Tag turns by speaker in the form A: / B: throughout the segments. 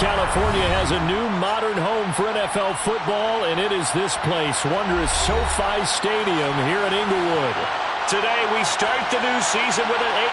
A: California has a new modern home for NFL football, and it is this place, wondrous SoFi Stadium here in Inglewood. Today we start the new season with an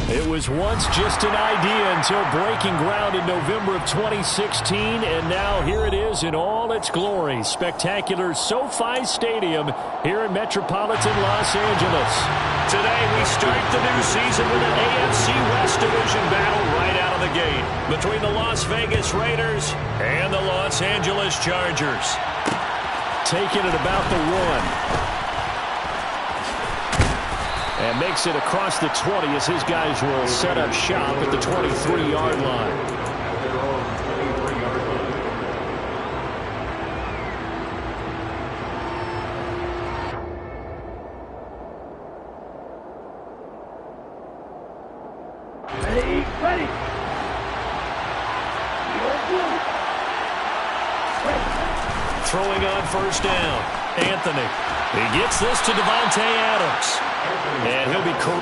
A: It was once just an idea until breaking ground in November of 2016, and now here it is in all its glory. Spectacular SoFi Stadium here in metropolitan Los Angeles. Today we start the new season with an AFC West Division battle right out of the gate between the Las Vegas Raiders and the Los Angeles Chargers. Taking it about the 1. And makes it across the 20 as his guys will set up shop at the 23-yard line.
B: Ready.
A: Throwing on first down. Anthony. He gets this to Devontae Adams. And he'll be cool.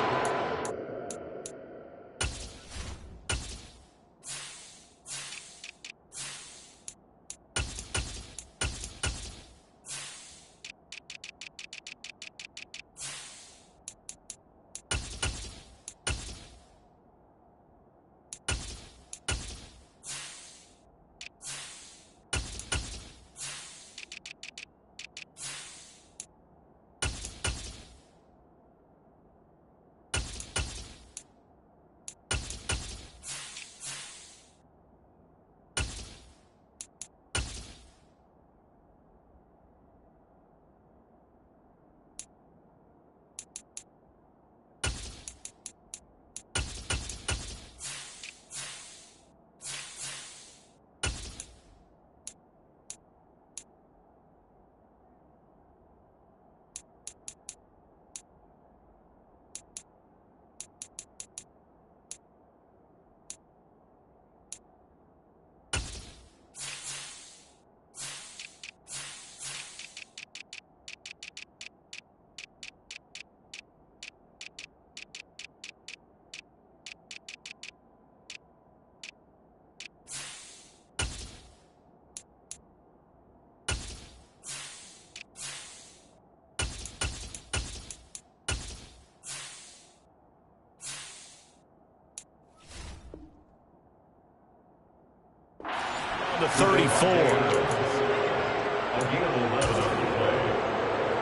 A: To 34.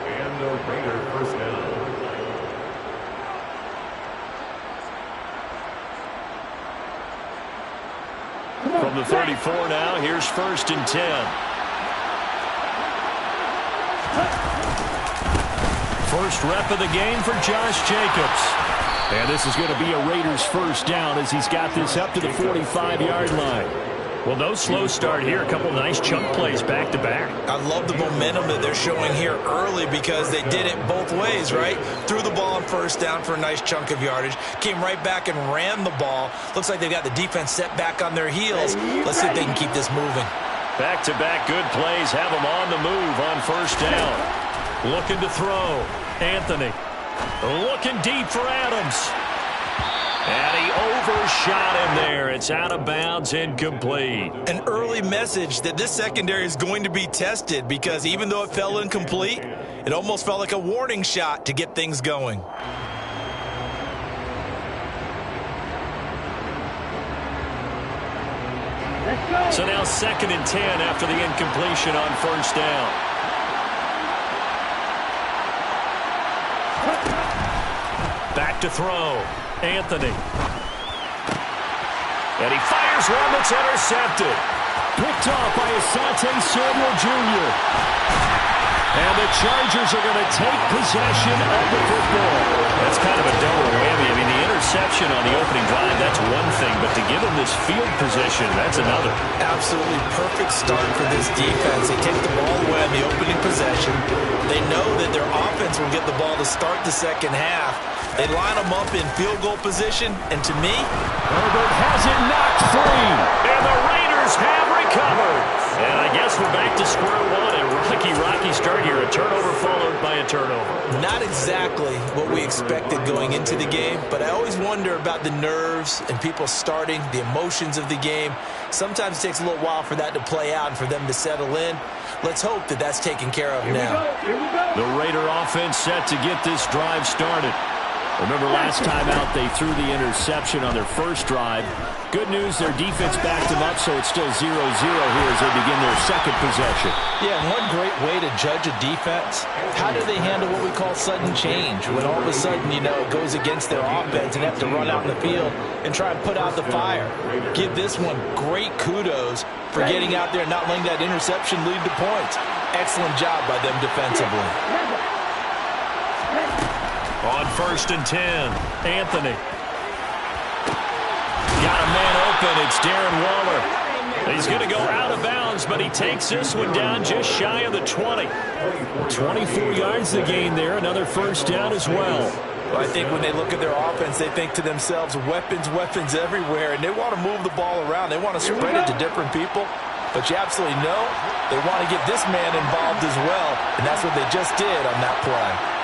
B: And the Raider first down.
A: From the 34 now, here's 1st and 10. First rep of the game for Josh Jacobs. And this is going to be a Raiders first down as he's got this up to the 45-yard line. Well, no slow start here. A couple nice chunk plays back-to-back.
C: I love the momentum that they're showing here early because they did it both ways, right? Threw the ball on first down for a nice chunk of yardage. Came right back and ran the ball. Looks like they've got the defense set back on their heels. Let's see if they can keep this moving.
A: Back-to-back good plays have them on the move on first down. Looking to throw. Anthony. Looking deep for Adams. And he overshot him there. It's out of bounds, incomplete.
C: An early message that this secondary is going to be tested because even though it fell incomplete, it almost felt like a warning shot to get things going.
A: So now 2nd and 10 after the incompletion on first down. Back to throw. Anthony. And he fires one that's intercepted. Picked off by Asante Samuel Jr. And the Chargers are going to take possession of the football. That's kind of a double whammy. I mean, the interception on the opening drive, that's one thing. But to give him this field position, that's another.
C: Absolutely perfect start for this defense. They take the ball away on the opening possession. They know that their offense will get the ball to start the second half. They line them up in field goal position, and to me,
A: Herbert has it knocked free, and the Raiders have recovered. And I guess we're back to square one. A rocky start here. A turnover followed by a turnover.
C: not exactly what we expected going into the game, but I always wonder about the nerves and people starting, the emotions of the game. Sometimes it takes a little while for that to play out and for them to settle in. Let's hope that that's taken care of now.
A: The Raider offense set to get this drive started. Remember last time out they threw the interception on their first drive. Good news, their defense backed them up, so it's still 0-0 here as they begin their second possession.
C: Yeah, and one great way to judge a defense, how do they handle what we call sudden change? When all of a sudden, you know, it goes against their offense and have to run out in the field and try and put out the fire. Give this one great kudos for getting out there and not letting that interception lead to points. Excellent job by them defensively.
A: On 1st and 10, Anthony. Got a man open. It's Darren Waller. He's going to go out of bounds, but he takes this one down just shy of the 20. 24 yards the gain there. Another first down as well.
C: Well, I think when they look at their offense, they think to themselves, weapons, weapons everywhere, and they want to move the ball around. They want to spread it to different people. But you absolutely know they want to get this man involved as well, and that's what they just did on that play.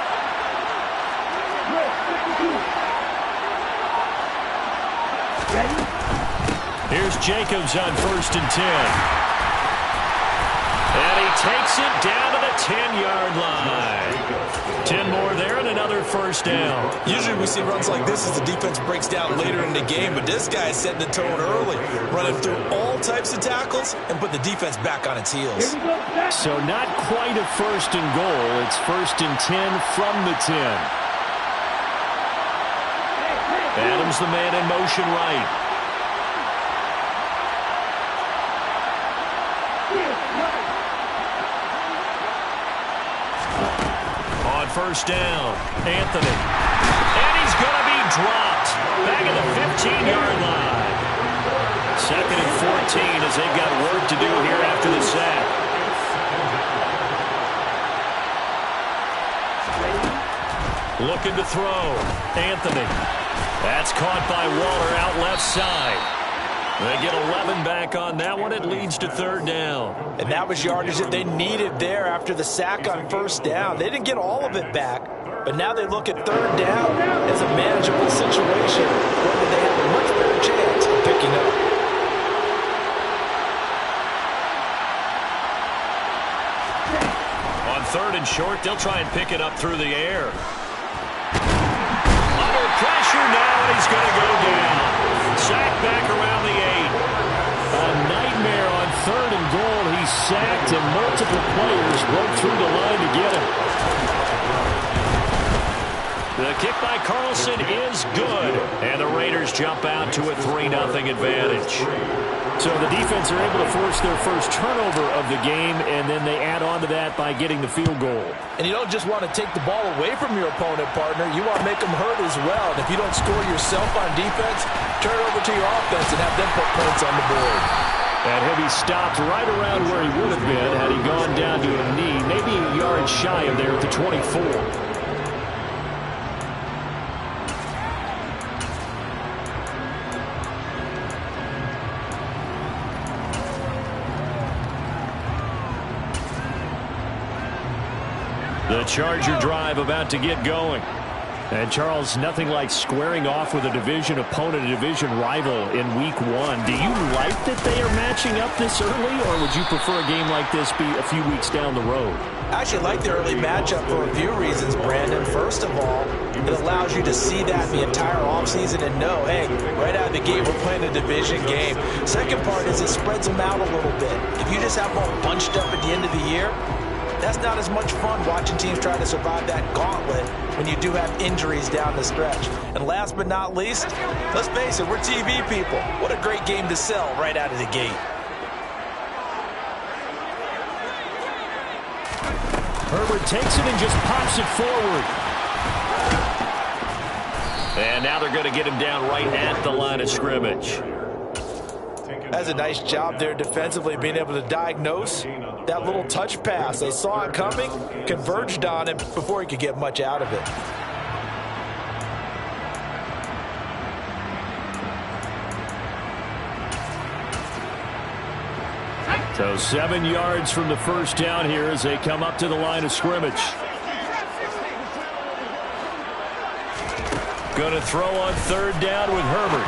A: Here's Jacobs on 1st and 10. And he takes it down to the 10-yard line. 10 more there and another first down.
C: Usually we see runs like this as the defense breaks down later in the game, but this guy is setting the tone early, running through all types of tackles and put the defense back on its heels.
A: So not quite a 1st and goal. It's 1st and 10 from the 10. Adams the man in motion right. On 1st down, Anthony. And he's going to be dropped back at the 15-yard line. 2nd and 14 as they've got work to do here after the sack. Looking to throw. Anthony. That's caught by Waller out left side. They get 11 back on that one. It leads to 3rd down.
C: And that was yardage that they needed there after the sack on 1st down. They didn't get all of it back, but now they look at 3rd down as a manageable situation where they have a much better chance of picking up.
A: On 3rd and short, they'll try and pick it up through the air. Under pressure now, he's going to go down. Sacked back around the 8. A nightmare on 3rd and goal. He's sacked and multiple players broke through the line to get him. The kick by Carlson is good. And the Raiders jump out to a 3-0 advantage. So the defense are able to force their first turnover of the game, and then they add on to that by getting the field goal.
C: And you don't just want to take the ball away from your opponent, partner. You want to make them hurt as well. And if you don't score yourself on defense, turn it over to your offense and have them put points on the board.
A: And he'll be stopped right around where he would have been had he gone down to a knee, maybe a yard shy of there at the 24. The Charger drive about to get going. And, Charles, nothing like squaring off with a division opponent, a division rival in Week 1. Do you like that they are matching up this early, or would you prefer a game like this be a few weeks down the road?
C: I actually like the early matchup for a few reasons, Brandon. First of all, it allows you to see that the entire offseason and know, hey, right out of the gate, we're playing a division game. Second part is it spreads them out a little bit. If you just have them all bunched up at the end of the year, that's not as much fun watching teams try to survive that gauntlet when you do have injuries down the stretch. And last but not least, let's face it, we're TV people. What a great game to sell right out of the gate.
A: Herbert takes it and just pops it forward. And now they're going to get him down right at the line of scrimmage.
C: That's a nice job there defensively, being able to diagnose that little touch pass. They saw it coming, converged on it before he could get much out of it.
A: So 7 yards from the first down here as they come up to the line of scrimmage. Going to throw on third down with Herbert.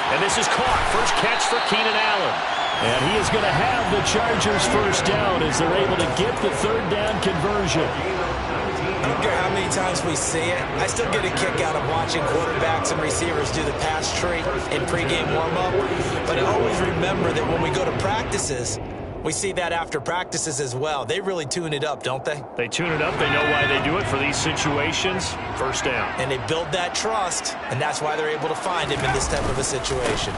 A: And this is caught. First catch for Keenan Allen. And he is going to have the Chargers first down as they're able to get the third down conversion.
D: I don't care how many times we see it. I still get a kick out of watching quarterbacks and receivers do the pass tree in pregame warm-up. But I always remember that when we go to practices, we see that after practices as well. They really tune it up, don't they?
A: They tune it up. They know why they do it for these situations. First down.
D: And they build that trust, and that's why they're able to find him in this type of a situation.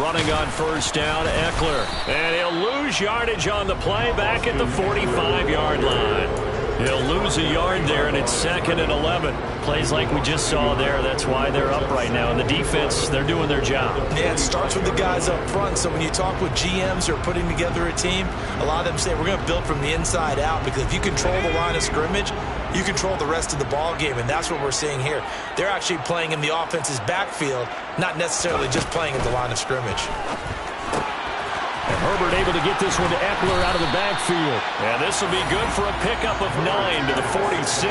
A: Running on first down, Eckler. And he'll lose yardage on the play back at the 45-yard line. He'll lose a yard there, and it's 2nd and 11. Plays like we just saw there. That's why they're up right now. And the defense, they're doing their job.
D: Yeah, it starts with the guys up front. So when you talk with GMs who are putting together a team, a lot of them say we're going to build from the inside out, because if you control the line of scrimmage, you control the rest of the ball game, and that's what we're seeing here. They're actually playing in the offense's backfield, not necessarily just playing at the line of scrimmage.
A: And Herbert able to get this one to Eckler out of the backfield. And this will be good for a pickup of 9 to the 46.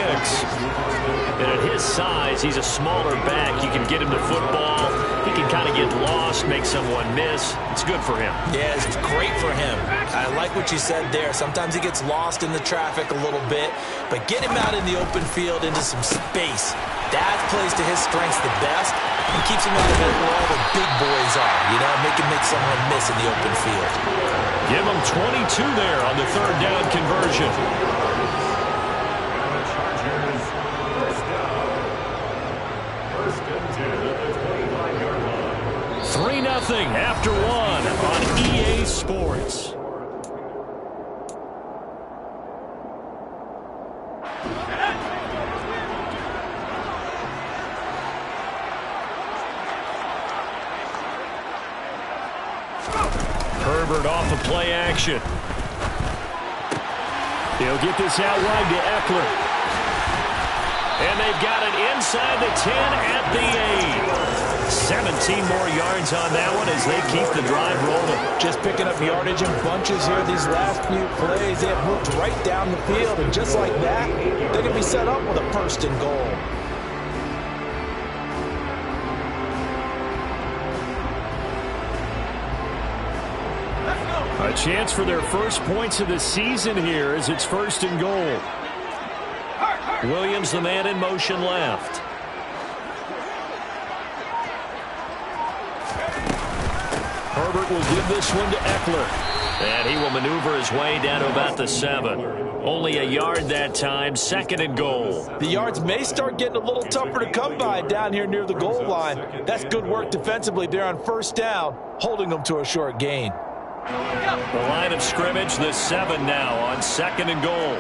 A: And at his size, he's a smaller back. You can get him the football. He can kind of get lost, make someone miss. It's good for him.
D: Yeah, it's great for him. I like what you said there. Sometimes he gets lost in the traffic a little bit, but get him out in the open field into some space. That plays to his strengths the best and keeps him out of it where all the big boys are, you know, make someone miss in the open field.
A: Give him 22 there on the third down conversion. 3-0 after 1 on EA Sports. Herbert off of play action. He'll get this out wide to Eckler. And they've got it inside the 10 at the 8. 17 more yards on that one as they keep the drive rolling.
C: Just picking up yardage in bunches here these last few plays. They have moved right down the field, and just like that, they can be set up with a first and goal.
A: A chance for their first points of the season here as it's 1st and goal. Williams, the man in motion left. Herbert will give this one to Eckler. And he will maneuver his way down to about the 7. Only a yard that time, 2nd and goal.
C: The yards may start getting a little tougher to come by down here near the goal line. That's good work defensively there on 1st down, holding them to a short gain.
A: The line of scrimmage, the 7 now on 2nd and goal.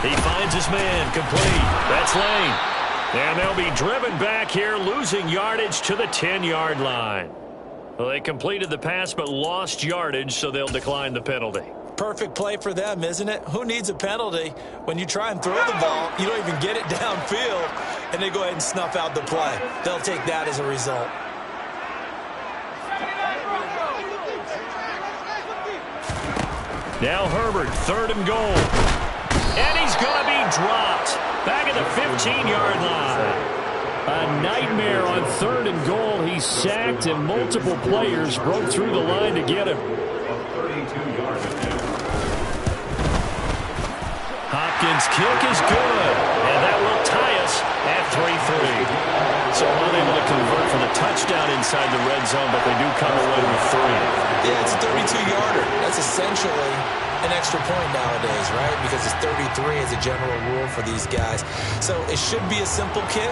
A: He finds his man, complete. That's Lane. And they'll be driven back here, losing yardage to the 10-yard line. Well, they completed the pass but lost yardage, so they'll decline the penalty.
D: Perfect play for them, isn't it? Who needs a penalty when you try and throw the ball, you don't even get it downfield, and they go ahead and snuff out the play. They'll take that as a result.
A: Now Herbert, 3rd and goal. And he's going to be dropped back at the 15-yard line. A nightmare on 3rd and goal. He's sacked, and multiple players broke through the line to get him. Hopkins' kick is good, and that will tie us at 3-3. So unable to convert for the touchdown inside the red zone, but they do come away with 3.
D: Yeah, it's a 32-yarder. That's essentially an extra point nowadays, right? Because it's 33 as a general rule for these guys. So it should be a simple kick.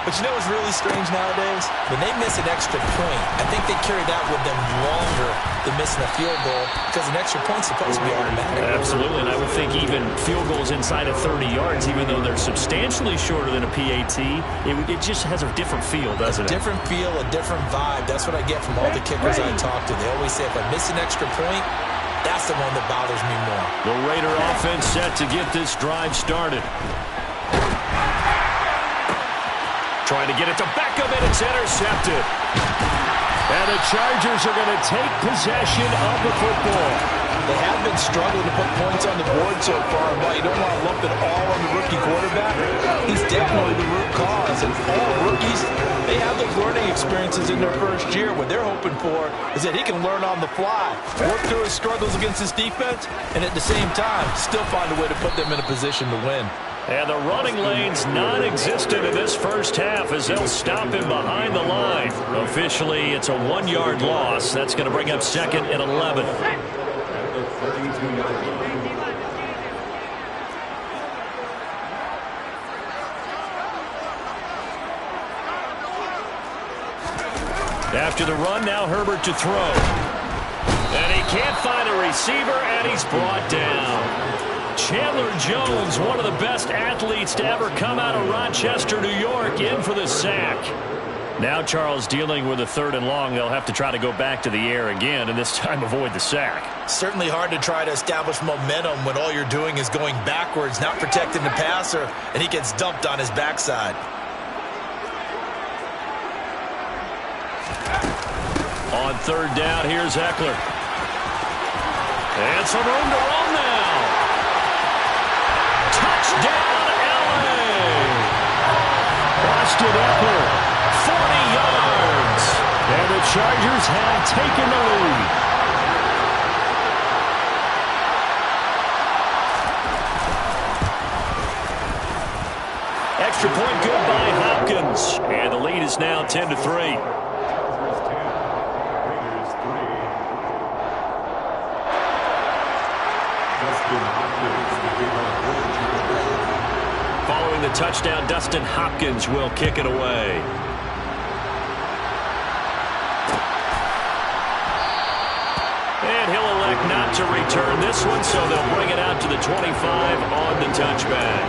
D: But you know what's really strange nowadays? When they miss an extra point, I think they carry that with them longer than missing a field goal because an extra point's supposed to be automatic.
A: Absolutely, and I would think even field goals inside of 30 yards, even though they're substantially shorter than a PAT, it just has a different feel, doesn't it?
D: A different feel, a different vibe. That's what I get from all the kickers I talk to. They always say if I miss an extra point, that's the one that bothers me more.
A: The Raider offense set to get this drive started. Trying to get it to Beckham, and it's intercepted. And the Chargers are going to take possession of the football.
C: They have been struggling to put points on the board so far. And while you don't want to lump it all on the rookie quarterback, he's definitely the root cause. And all rookies, they have those learning experiences in their first year. What they're hoping for is that he can learn on the fly, work through his struggles against his defense, and at the same time, still find a way to put them in a position to win.
A: And the running lane's non-existent in this first half as they'll stop him behind the line. Officially, it's a 1-yard loss. That's going to bring up 2nd and 11. After the run, now Herbert to throw. And he can't find a receiver, and he's brought down. Chandler Jones, one of the best athletes to ever come out of Rochester, New York, in for the sack. Now Charles dealing with a 3rd and long. They'll have to try to go back to the air again, and this time avoid the sack.
D: Certainly hard to try to establish momentum when all you're doing is going backwards, not protecting the passer, and he gets dumped on his backside.
A: On 3rd down, here's Eckler. And some room to run now. Touchdown, L.A. Austin Eckler, 40 yards. And the Chargers have taken the lead. Extra point good by Hopkins. And the lead is now 10-3. Following the touchdown, Dustin Hopkins will kick it away. And he'll elect not to return this one, so they'll bring it out to the 25 on the touchback.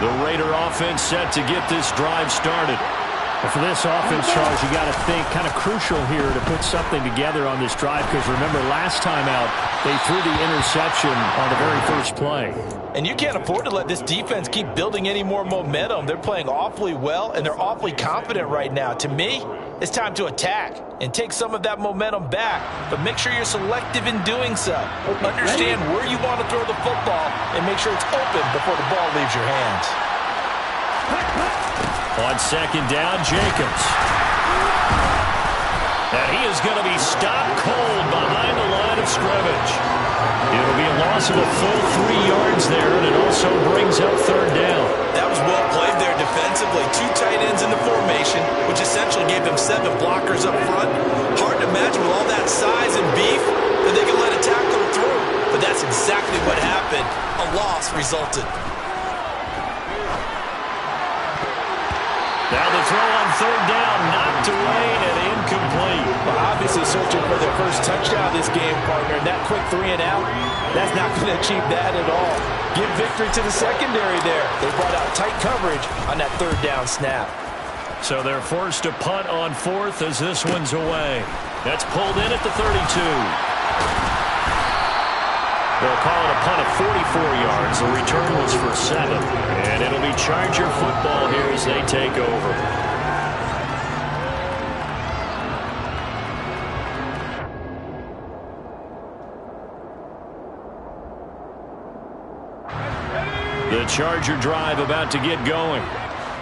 A: The Raider offense set to get this drive started.
E: Well, for this offense, Charles, you got to think kind of crucial here to put something together on this drive because remember last time out they threw the interception on the very first play.
C: And you can't afford to let this defense keep building any more momentum. They're playing awfully well, and they're awfully confident right now. To me, it's time to attack and take some of that momentum back, but make sure you're selective in doing so. Understand where you want to throw the football and make sure it's open before the ball leaves your hands.
A: On 2nd down, Jacobs. And he is going to be stopped cold behind the line of scrimmage. It'll be a loss of a full 3 yards there, and it also brings up third down.
D: That was well played there defensively. 2 tight ends in the formation, which essentially gave them 7 blockers up front. Hard to imagine with all that size and beef that they could let a tackler through. But that's exactly what happened. A loss resulted.
A: Now the throw on third down, knocked away and incomplete.
C: Well, obviously searching for their first touchdown this game, partner. And that quick 3 and out, that's not going to achieve that at all. Give victory to the secondary there. They brought out tight coverage on that third down snap.
A: So they're forced to punt on fourth as this one's away. That's pulled in at the 32. They'll call it a punt of 44 yards. The return was for 7. And it'll be Charger football here as they take over. The Charger drive about to get going.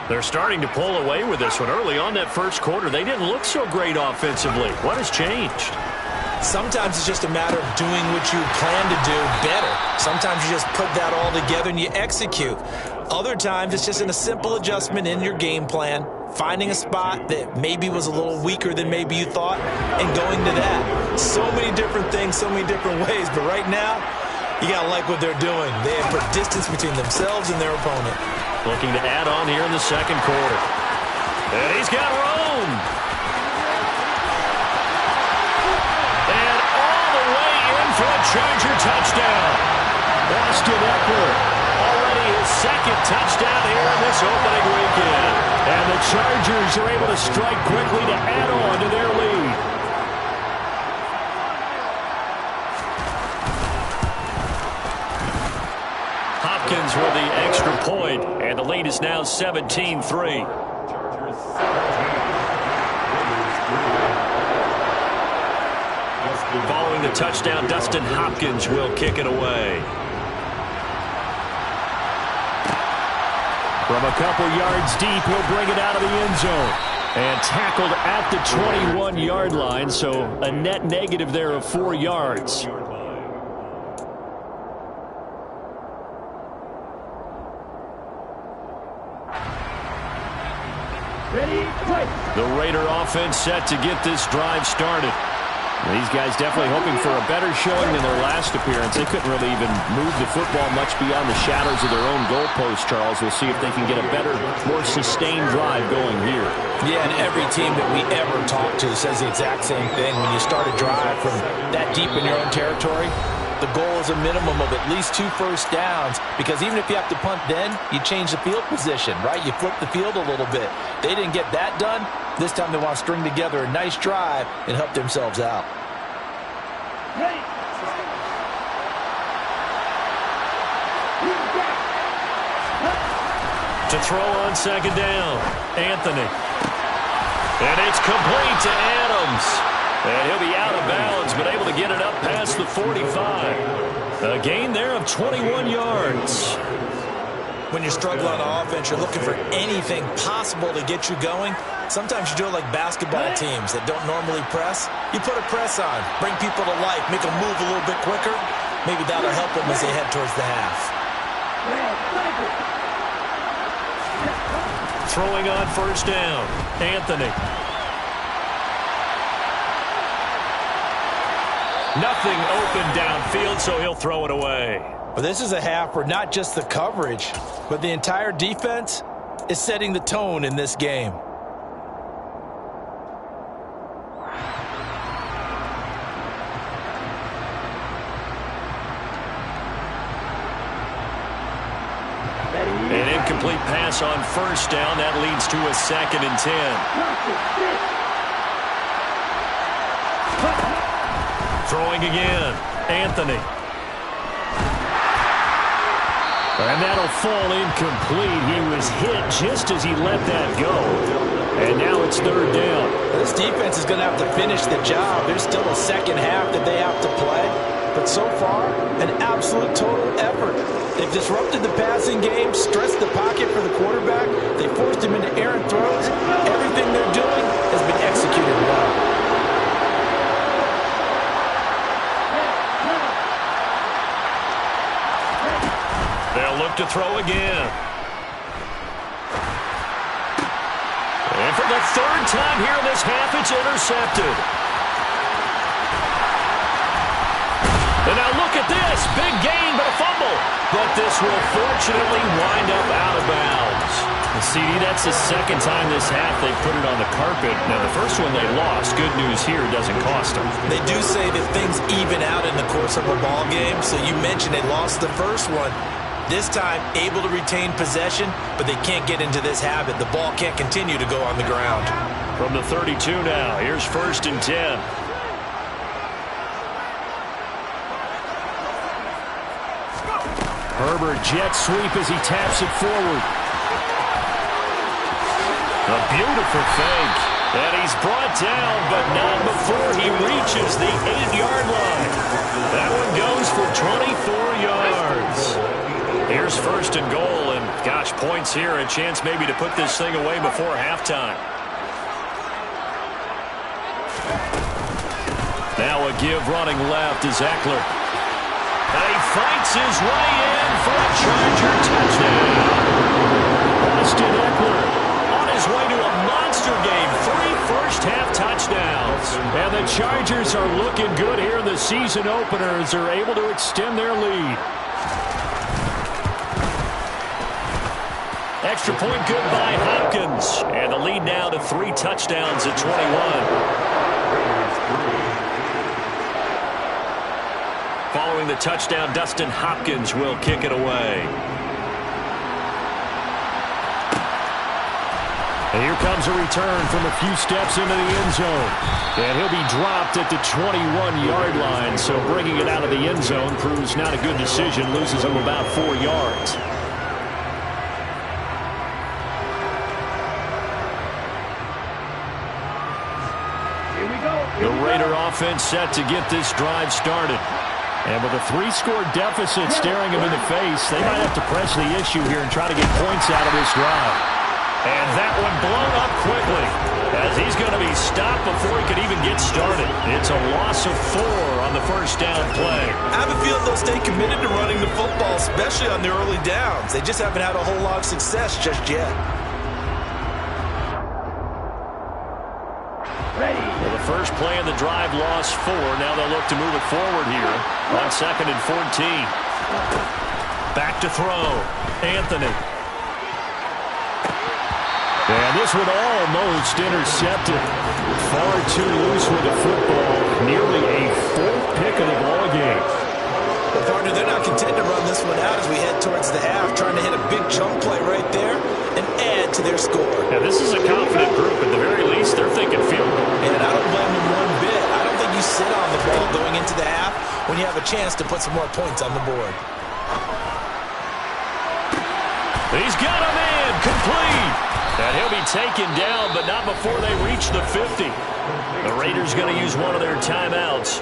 A: They're starting to pull away with this one. Early on that first quarter, they didn't look so great offensively. What has changed?
D: Sometimes it's just a matter of doing what you plan to do better. Sometimes you just put that all together and you execute. Other times it's just in a simple adjustment in your game plan, finding a spot that maybe was a little weaker than maybe you thought, and going to that. So many different things, so many different ways, but right now, you got to like what they're doing. They have put distance between themselves and their opponent.
A: Looking to add on here in the second quarter. And he's got room. And all the way in for a Charger touchdown. Austin Eckler, already his second touchdown here in this opening weekend. And the Chargers are able to strike quickly to add on to their lead. Hopkins with the extra point, and the lead is now 17-3. Following the touchdown, Dustin Hopkins will kick it away. From a couple yards deep, he'll bring it out of the end zone. And tackled at the 21-yard line, so a net negative there of 4 yards. The Raider offense set to get this drive started. These guys definitely hoping for a better showing than their last appearance. They couldn't really even move the football much beyond the shadows of their own goalpost, Charles. We'll see if they can get a better, more sustained drive going here.
C: Yeah, and every team that we ever talk to says the exact same thing. When you start a drive from that deep in your own territory, the goal is a minimum of at least 2 first downs, because even if you have to punt then, you change the field position, right? You flip the field a little bit. They didn't get that done. This time they want to string together a nice drive and help themselves out.
A: To throw on second down, Anthony. And it's complete to Adams. And he'll be out of bounds, but able to get it up past the 45. A gain there of 21 yards.
D: When you're struggling on offense, you're looking for anything possible to get you going. Sometimes you do it like basketball teams that don't normally press. You put a press on, bring people to life, make them move a little bit quicker. Maybe that'll help them as they head towards the half.
A: Throwing on first down, Anthony. Nothing open downfield, so he'll throw it away.
C: Well, this is a half where not just the coverage, but the entire defense is setting the tone in this game.
A: An incomplete pass on first down. That leads to a 2nd and 10. Throwing again, Anthony. And that'll fall incomplete. He was hit just as he let that go. And now it's third down.
C: This defense is going to have to finish the job. There's still a second half that they have to play. But so far, an absolute total effort. They've disrupted the passing game, stressed the pocket for the quarterback. They forced him into errant throws. Everything they're doing has been executed well.
A: throw again. And for the third time here in this half, it's intercepted. And now look at this. Big gain, but a fumble. But this will fortunately wind up out of bounds. CD, that's the second time this half they put it on the carpet. Now, the first one they lost. Good news here, doesn't cost them.
D: They do say that things even out in the course of a ball game. So you mentioned they lost the first one. This time, able to retain possession, but they can't get into this habit. The ball can't continue to go on the ground.
A: From the 32 now, here's 1st and 10. Herbert jet sweep as he taps it forward. A beautiful fake. And he's brought down, but not before he reaches the 8-yard line. That one goes for 24 yards. Here's 1st and goal, and gosh, points here. A chance maybe to put this thing away before halftime. Now a give running left is Eckler. And he fights his way in for a Charger touchdown. Austin Eckler on his way to a monster game. 3 first-half touchdowns. And the Chargers are looking good here in the season opener as they're able to extend their lead. Extra point good by Hopkins. And the lead now to 3 touchdowns at 21. Following the touchdown, Dustin Hopkins will kick it away. And here comes a return from a few steps into the end zone. And he'll be dropped at the 21-yard line. So bringing it out of the end zone proves not a good decision. Loses him about 4 yards. The Raider offense set to get this drive started. And with a 3-score deficit staring him in the face, they might have to press the issue here and try to get points out of this drive. And that one blown up quickly as he's going to be stopped before he could even get started. It's a loss of 4 on the first down play.
D: I have a feeling they'll stay committed to running the football, especially on the early downs. They just haven't had a whole lot of success just yet.
A: Well, the first play of the drive lost 4. Now they'll look to move it forward here on 2nd and 14. Back to throw. Anthony. And this one almost intercepted. Far too loose with the football. Nearly a 4th pick of the ball game.
D: Well, partner, they're not content to run this one out as we head towards the half, trying to hit a big chunk play right there and add to their score.
A: Yeah, this is a confident group. At the very least, they're thinking field goal.
D: And I don't blame them one bit. I don't think you sit on the ball going into the half when you have a chance to put some more points on the board.
A: He's got a man complete. And he'll be taken down, but not before they reach the 50. The Raiders going to use one of their timeouts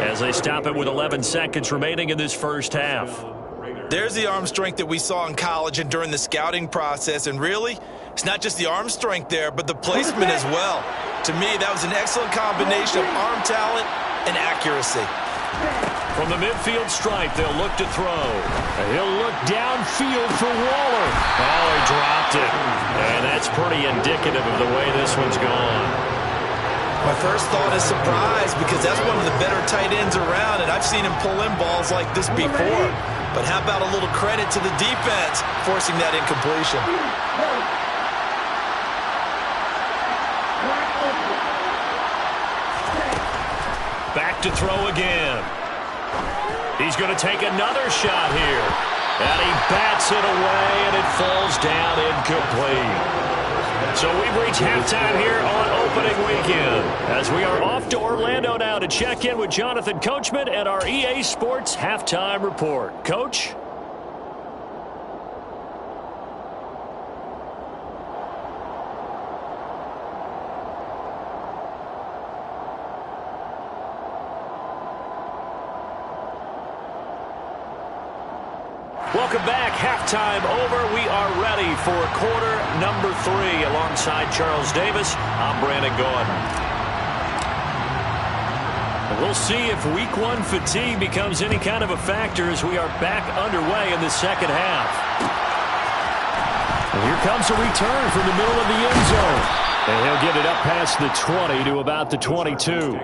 A: as they stop it with 11 seconds remaining in this first half.
D: There's the arm strength that we saw in college and during the scouting process. And really, it's not just the arm strength there, but the placement as well. To me, that was an excellent combination of arm talent and accuracy.
A: From the midfield stripe, they'll look to throw. He'll look downfield for Waller. Oh, he dropped it. And that's pretty indicative of the way this one's gone.
D: My first thought is surprise because that's one of the better tight ends around, and I've seen him pull in balls like this before. But how about a little credit to the defense forcing that incompletion?
A: Back to throw again. He's going to take another shot here. And he bats it away, and it falls down incomplete. So we've reached halftime here on opening weekend as we are off to Orlando now to check in with Jonathan Coachman and our EA Sports Halftime Report. Coach? Welcome back. Halftime over. We are ready for quarter number 3 alongside Charles Davis. I'm Brandon Gordon. We'll see if week one fatigue becomes any kind of a factor as we are back underway in the second half. And here comes a return from the middle of the end zone. And he'll get it up past the 20 to about the 22.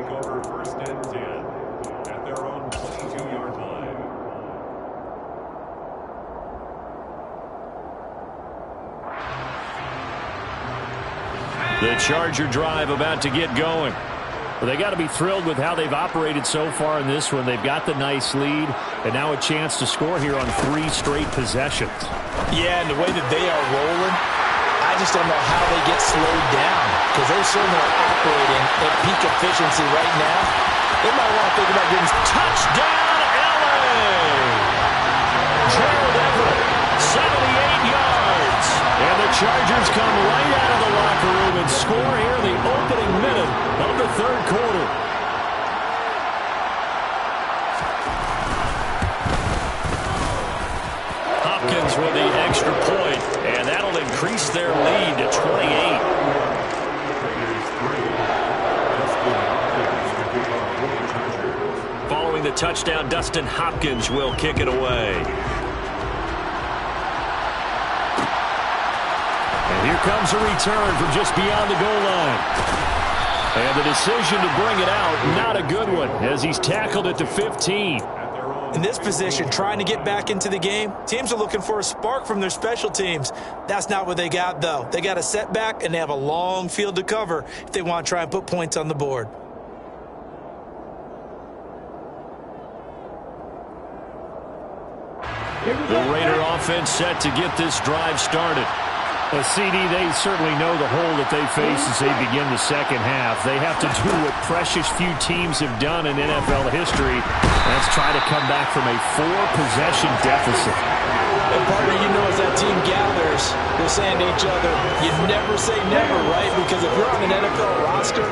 A: The Charger drive about to get going. Well, they got to be thrilled with how they've operated so far in this one. They've got the nice lead, and now a chance to score here on 3 straight possessions.
C: Yeah, and the way that they are rolling, I just don't know how they get slowed down because they certainly are operating at peak efficiency right now. They might want to think about getting touchdown, LA! Gerald Everett, 78 yards.
A: And the Chargers come right out of the locker room and score here in the opening minute of the third quarter. Hopkins with the extra point, and that'll increase their lead to 28. Following the touchdown, Dustin Hopkins will kick it away. Here comes a return from just beyond the goal line. And the decision to bring it out, not a good one, as he's tackled at the 15.
C: In this position, trying to get back into the game, teams are looking for a spark from their special teams. That's not what they got, though. They got a setback, and they have a long field to cover if they want to try and put points on the board.
A: The Raider offense set to get this drive started.
E: A CD, they certainly know the hole that they face as they begin the second half. They have to do what precious few teams have done in NFL history. That's try to come back from a 4-possession deficit.
C: And partner, you know, as that team gathers, they're saying to each other, you never say never, right? Because if you're on an NFL roster,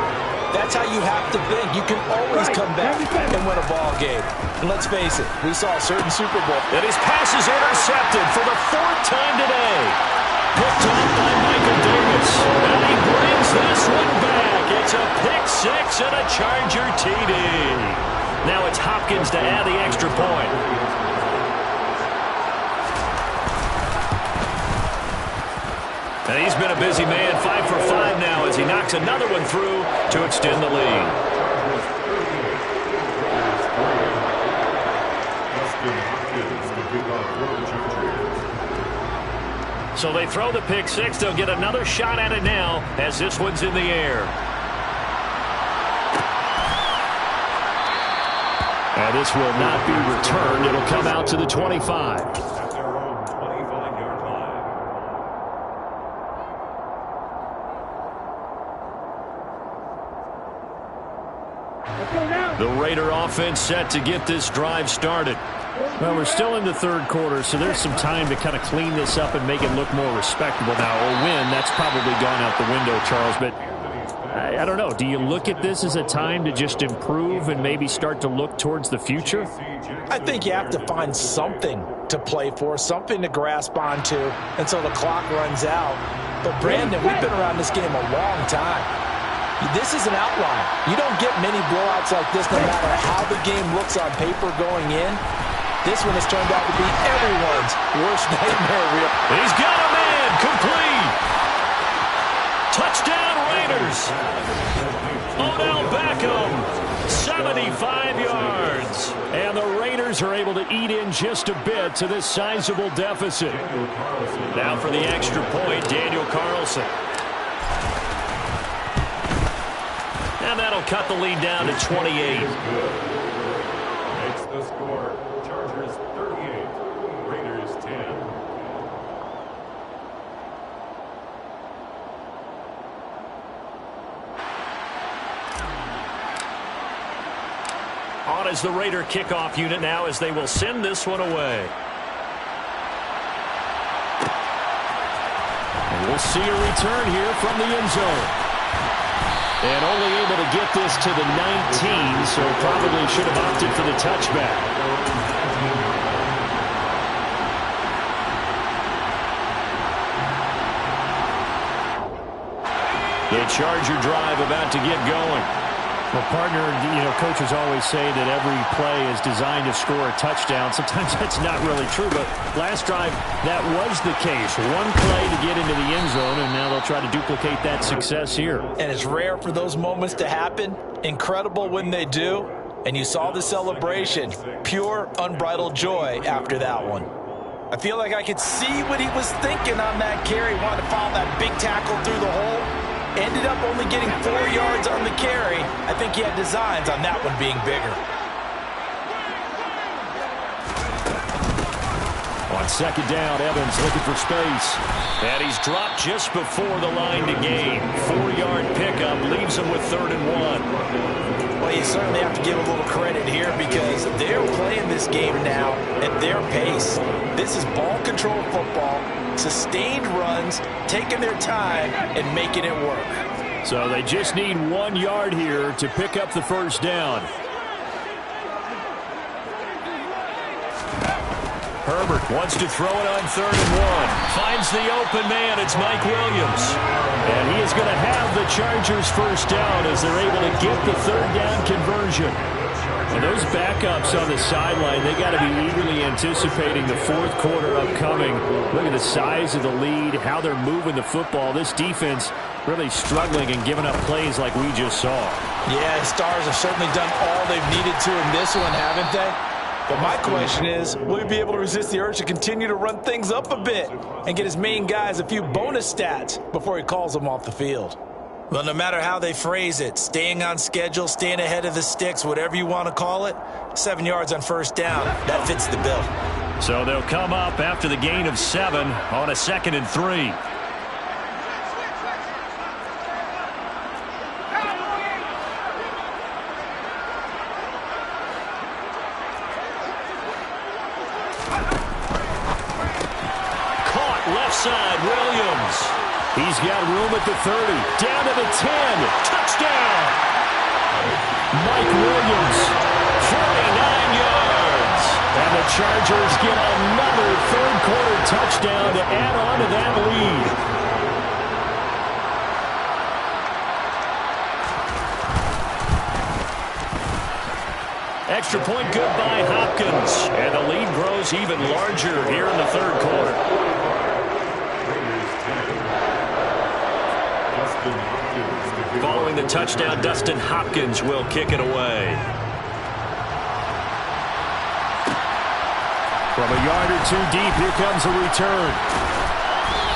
C: that's how you have to think. You can always come back and win a ball game. And let's face it, we saw a certain Super Bowl.
A: And his pass is intercepted for the 4th time today. Picked up by Michael Davis. And he brings this one back. It's a pick-6 and a Charger TD. Now it's Hopkins to add the extra point. And he's been a busy man, 5 for 5 now as he knocks another one through to extend the lead. So they throw the pick-6. They'll get another shot at it now as this one's in the air. And this will not be returned. It'll come out to the 25. The Raider offense set to get this drive started.
E: Well, we're still in the third quarter, so there's some time to kind of clean this up and make it look more respectable now. A win, that's probably gone out the window, Charles, but I don't know. Do you look at this as a time to just improve and maybe start to look towards the future?
C: I think you have to find something to play for, something to grasp onto until the clock runs out. But, Brandon, we've been around this game a long time. This is an outlier. You don't get many blowouts like this no matter how the game looks on paper going in. This one has turned out to be everyone's worst nightmare reel.
A: He's got a man complete. Touchdown Raiders. Odell Beckham, 75 yards. And the Raiders are able to eat in just a bit to this sizable deficit. Now for the extra point, Daniel Carlson. And that'll cut the lead down to 28.
B: Makes the score. Chargers 38, Raiders 10.
A: On is the Raider kickoff unit now as they will send this one away. And we'll see a return here from the end zone. And only able to get this to the 19, so probably should have opted for the touchback. The Charger drive about to get going.
E: Well, partner, coaches always say that every play is designed to score a touchdown. Sometimes that's not really true, but last drive, that was the case. One play to get into the end zone, and now they'll try to duplicate that success here.
C: And it's rare for those moments to happen. Incredible when they do. And you saw the celebration. Pure, unbridled joy after that one. I feel like I could see what he was thinking on that carry. Wanted to follow that big tackle through the hole. Ended up only getting 4 yards on the carry. I think he had designs on that one being bigger.
A: On second down, Evans looking for space. And he's dropped just before the line to gain. 4-yard pickup leaves him with 3rd and 1.
C: Well, you certainly have to give a little credit here because they're playing this game now at their pace. This is ball control football, sustained runs, taking their time, and making it work.
A: So they just need 1 yard here to pick up the first down. Herbert wants to throw it on 3rd and 1. Finds the open man. It's Mike Williams. And he is going to have the Chargers first down as they're able to get the 3rd down conversion. And those backups on the sideline, they got to be eagerly anticipating the 4th quarter upcoming. Look at the size of the lead, how they're moving the football. This defense really struggling and giving up plays like we just saw.
C: Yeah, Stars have certainly done all they've needed to in this one, haven't they? But my question is, will he be able to resist the urge to continue to run things up a bit and get his main guys a few bonus stats before he calls them off the field?
D: Well, no matter how they phrase it, staying on schedule, staying ahead of the sticks, whatever you want to call it, 7 yards on first down, that fits the bill.
A: So they'll come up after the gain of 7 on a 2nd and 3. Side, Williams. He's got room at the 30. Down to the 10. Touchdown. Mike Williams, 49 yards. And the Chargers get another 3rd quarter touchdown to add on to that lead. Extra point good by Hopkins. And the lead grows even larger here in the 3rd quarter. Following the touchdown, Dustin Hopkins will kick it away. From a yard or 2 deep, here comes a return.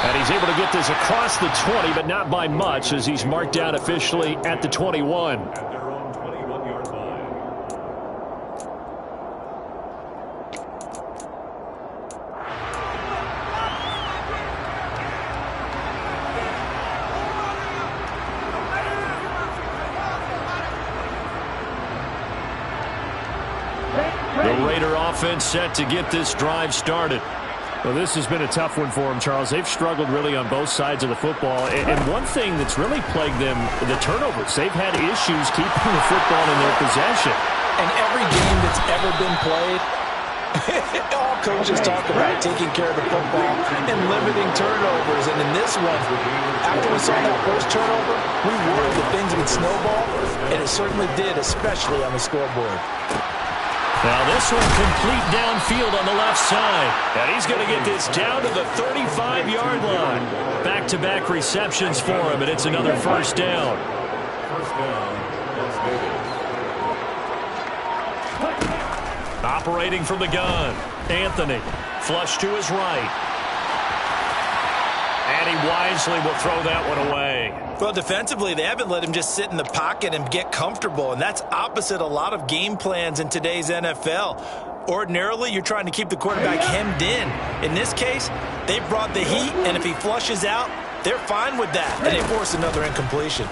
A: And he's able to get this across the 20, but not by much as he's marked down officially at the 21. Offense set to get this drive started.
E: Well, this has been a tough one for them, Charles. They've struggled really on both sides of the football. And one thing that's really plagued them, the turnovers. They've had issues keeping the football in their possession.
C: And every game that's ever been played, all coaches talk about taking care of the football and limiting turnovers. And in this one, after we saw that first turnover, we worried that things would snowball, and it certainly did, especially on the scoreboard.
A: Now this one complete downfield on the left side. And he's going to get this down to the 35-yard line. Back-to-back receptions for him, and it's another first down.
B: First down, Las Vegas.
A: Operating from the gun, Anthony. Flush to his right. And he wisely will throw that one away.
D: Well, defensively, they haven't let him just sit in the pocket and get comfortable, and that's opposite a lot of game plans in today's NFL. Ordinarily, you're trying to keep the quarterback hemmed in. In this case, they brought the heat, and if he flushes out, they're fine with that, and they force another incompletion.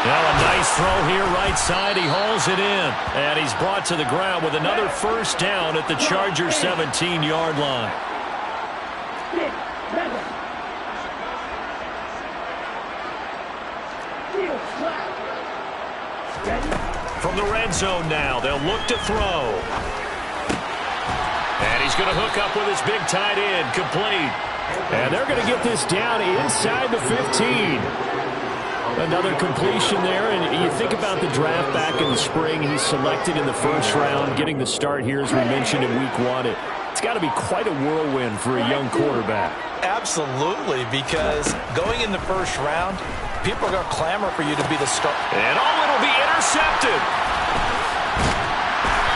A: Now a nice throw here right side. He hauls it in. And he's brought to the ground with another first down at the Chargers' 17-yard line. From the red zone now, they'll look to throw. And He's going to hook up with his big tight end. Complete. And they're going to get this down inside the 15. Another completion there, and you think about the draft back in the spring. He's selected in the first round, getting the start here, as we mentioned, in week 1. It's got to be quite a whirlwind for a young quarterback.
C: Absolutely, because going in the first round, people are going to clamor for you to be the star.
A: And it'll be intercepted.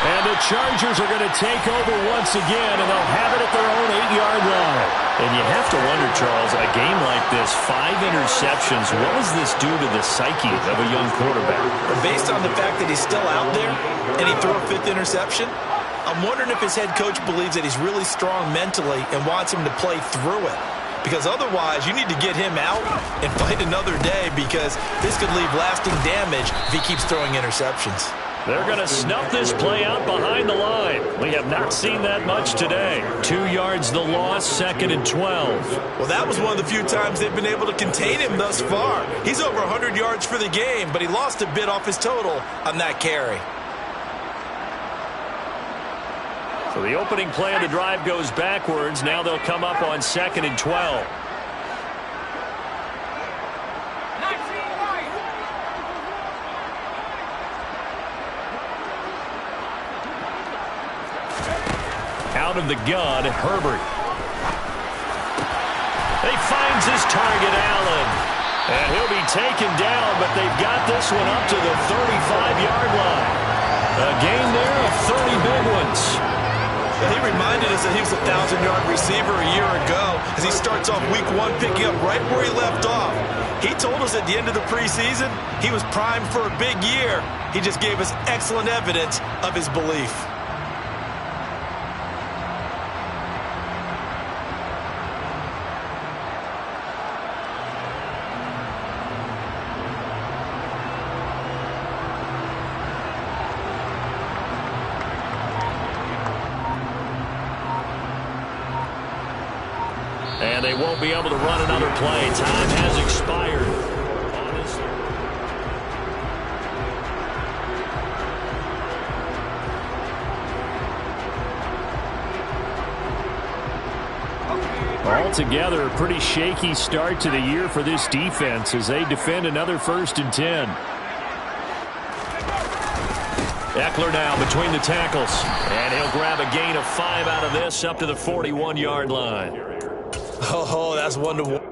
A: And the Chargers are going to take over once again, and they'll have it at their own 8-yard line. And you have to wonder, Charles, a game like this, 5 interceptions, what does this do to the psyche of a young quarterback?
D: Based on the fact that he's still out there and he threw a 5th interception, I'm wondering if his head coach believes that he's really strong mentally and wants him to play through it. Because otherwise, you need to get him out and fight another day, because this could leave lasting damage if he keeps throwing interceptions.
A: They're going to snuff this play out behind the line. We have not seen that much today. 2 yards the loss, 2nd and 12.
D: Well, that was one of the few times they've been able to contain him thus far. He's over 100 yards for the game, but he lost a bit off his total on that carry.
A: So the opening play of the drive goes backwards. Now they'll come up on 2nd and 12. Out of the gun, Herbert. He finds his target, Allen. And he'll be taken down, but they've got this one up to the 35-yard line. A gain there of 30 big ones.
D: He reminded us that he was a 1,000-yard receiver a year ago, as he starts off week 1 picking up right where he left off. He told us at the end of the preseason he was primed for a big year. He just gave us excellent evidence of his belief.
A: And they won't be able to run another play. Time has expired. Altogether, a pretty shaky start to the year for this defense as they defend another 1st and 10. Eckler now between the tackles. And he'll grab a gain of 5 out of this up to the 41-yard line.
D: Oh, that's wonderful.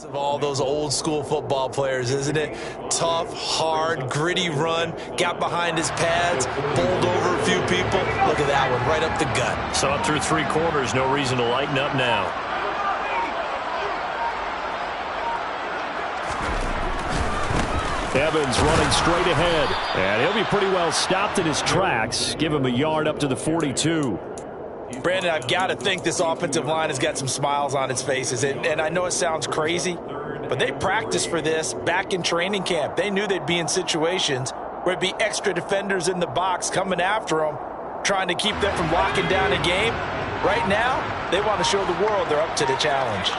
D: Of all those old school football players, isn't it? Tough, hard, gritty run, got behind his pads, bowled over a few people. Look at that one, right up the gut.
A: So up through 3 quarters, no reason to lighten up now. Evans running straight ahead, and he'll be pretty well stopped in his tracks. Give him a yard up to the 42.
D: Brandon, I've got to think this offensive line has got some smiles on its faces. And I know it sounds crazy, but they practiced for this back in training camp. They knew they'd be in situations where it'd be extra defenders in the box coming after them, trying to keep them from locking down a game. Right now, they want to show the world they're up to the challenge.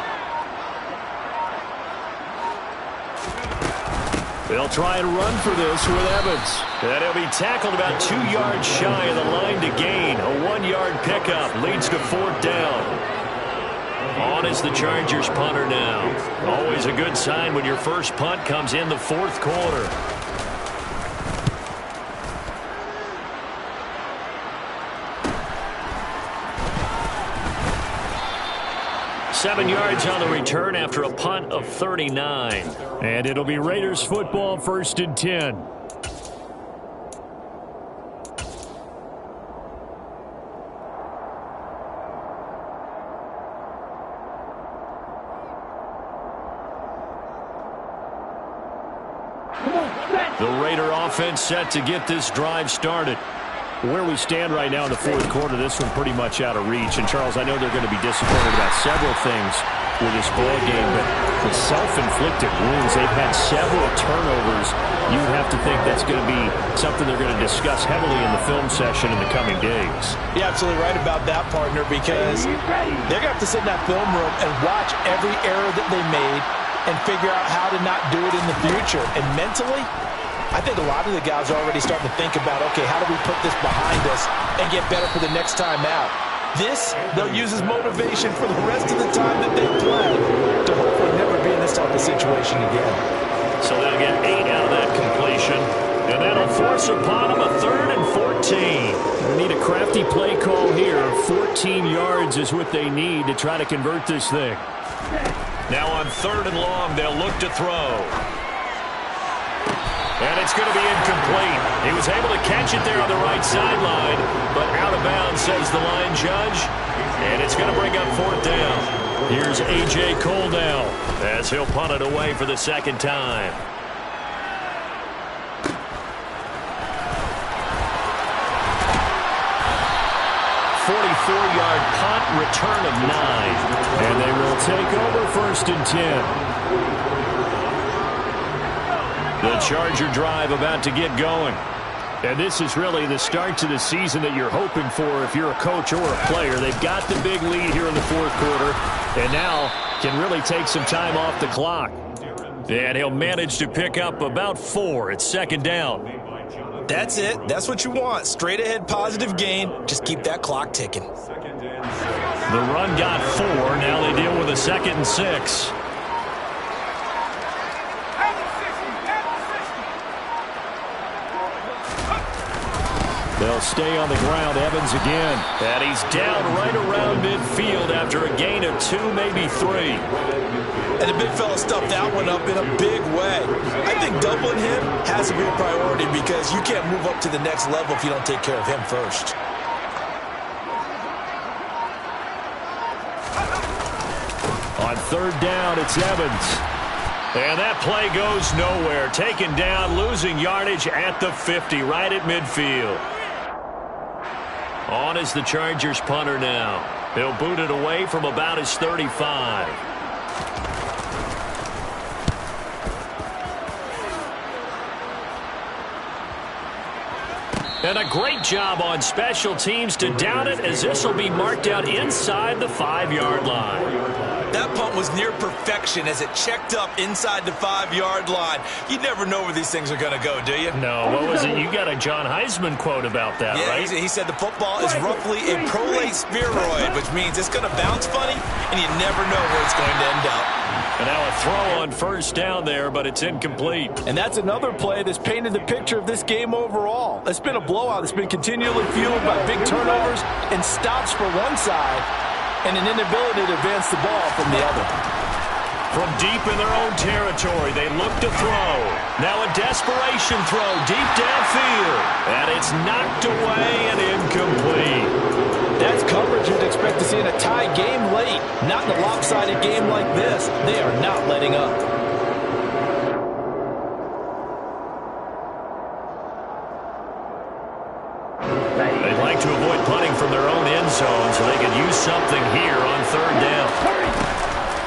A: They'll try and run for this with Evans. And he'll be tackled about 2 yards shy of the line to gain. A 1-yard pickup leads to 4th down. On is the Chargers punter now. Always a good sign when your first punt comes in the 4th quarter. Seven yards on the return after a punt of 39. And it'll be Raiders football, 1st and 10. The Raider offense set to get this drive started. Where we stand right now in the 4th quarter, this one pretty much out of reach. And, Charles, I know they're going to be disappointed about several things
E: with this ball game, but the self-inflicted wounds, they've had several turnovers. You have to think that's going to be something they're going to discuss heavily in the film session in the coming days.
C: You're absolutely right about that, partner, because they're going to have to sit in that film room and watch every error that they made and figure out how to not do it in the future. And mentally, I think a lot of the guys are already starting to think about, okay, how do we put this behind us and get better for the next time out? This, they'll use as motivation for the rest of the time that they play to hopefully never be in this type of situation again.
A: So they'll get 8 out of that completion. And that'll force upon them a 3rd and 14.
E: Need a crafty play call here. 14 yards is what they need to try to convert this thing.
A: Now on 3rd and long, they'll look to throw. And it's going to be incomplete. He was able to catch it there on the right sideline, but out of bounds, says the line judge. And it's going to bring up 4th down. Here's A.J. Cole now as he'll punt it away for the 2nd time. Yard punt, return of 9.
E: And they will take over 1st and 10.
A: The Charger drive about to get going.
E: And this is really the start to the season that you're hoping for if you're a coach or a player. They've got the big lead here in the 4th quarter, and now can really take some time off the clock.
A: And he'll manage to pick up about 4. It's 2nd down.
D: That's it. That's what you want. Straight ahead positive gain. Just keep that clock ticking.
A: The run got 4. Now they deal with a 2nd and 6.
E: They'll stay on the ground. Evans again.
A: And he's down right around midfield after a gain of 2, maybe 3.
D: And the big fella stuffed that one up in a big way. I think doubling him has to be a priority because you can't move up to the next level if you don't take care of him first.
E: On 3rd down, it's Evans.
A: And that play goes nowhere. Taken down, losing yardage at the 50, right at midfield. On is the Chargers punter now. He'll boot it away from about his 35. And a great job on special teams to down it, as this will be marked out inside the 5-yard line.
D: That punt was near perfection as it checked up inside the 5-yard line. You never know where these things are going to go, do you?
A: No, what was it? You got a John Heisman quote about that,
D: yeah,
A: right?
D: He said the football is roughly a prolate spheroid, which means it's going to bounce funny, and you never know where it's going to end up.
A: And now a throw on 1st down there, but it's incomplete.
C: And that's another play that's painted the picture of this game overall. It's been a blowout. It's been continually fueled by big turnovers and stops for one side and an inability to advance the ball from the other.
A: From deep in their own territory, they look to throw. Now a desperation throw deep downfield. And it's knocked away and incomplete.
C: That's coverage you'd expect to see in a tie game late. Not in a lopsided game like this. They are not letting up.
A: They'd like to avoid punting from their own end zone so they could use something here on 3rd down.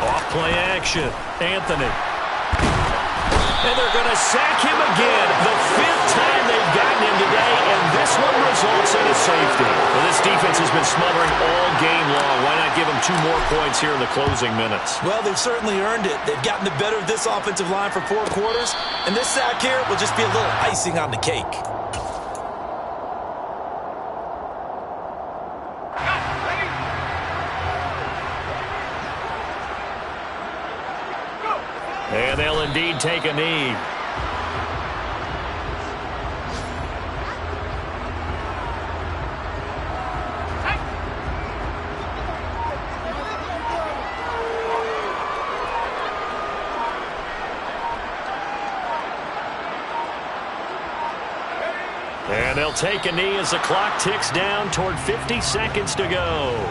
A: Off play action. Anthony. And they're going to sack him again. The 5th time they've gotten him today, and this one results in a safety. Well, this defense has been smothering all game long. Why not give them 2 more points here in the closing minutes?
D: Well, they've certainly earned it. They've gotten the better of this offensive line for 4 quarters, and this sack here will just be a little icing on the cake.
A: And they'll indeed take a knee. And they'll take a knee as the clock ticks down toward 50 seconds to go.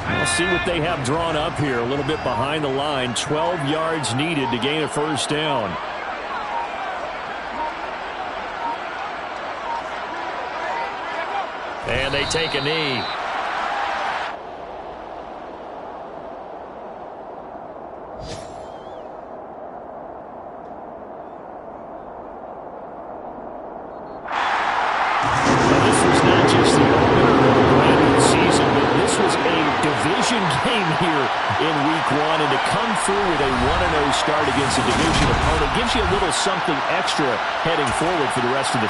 E: We'll see what they have drawn up here. A little bit behind the line. 12 yards needed to gain a 1st down.
A: And they take a knee. division game here in week one, and to come through with a 1-0 start against a division opponent gives you a little something extra heading forward for the rest of the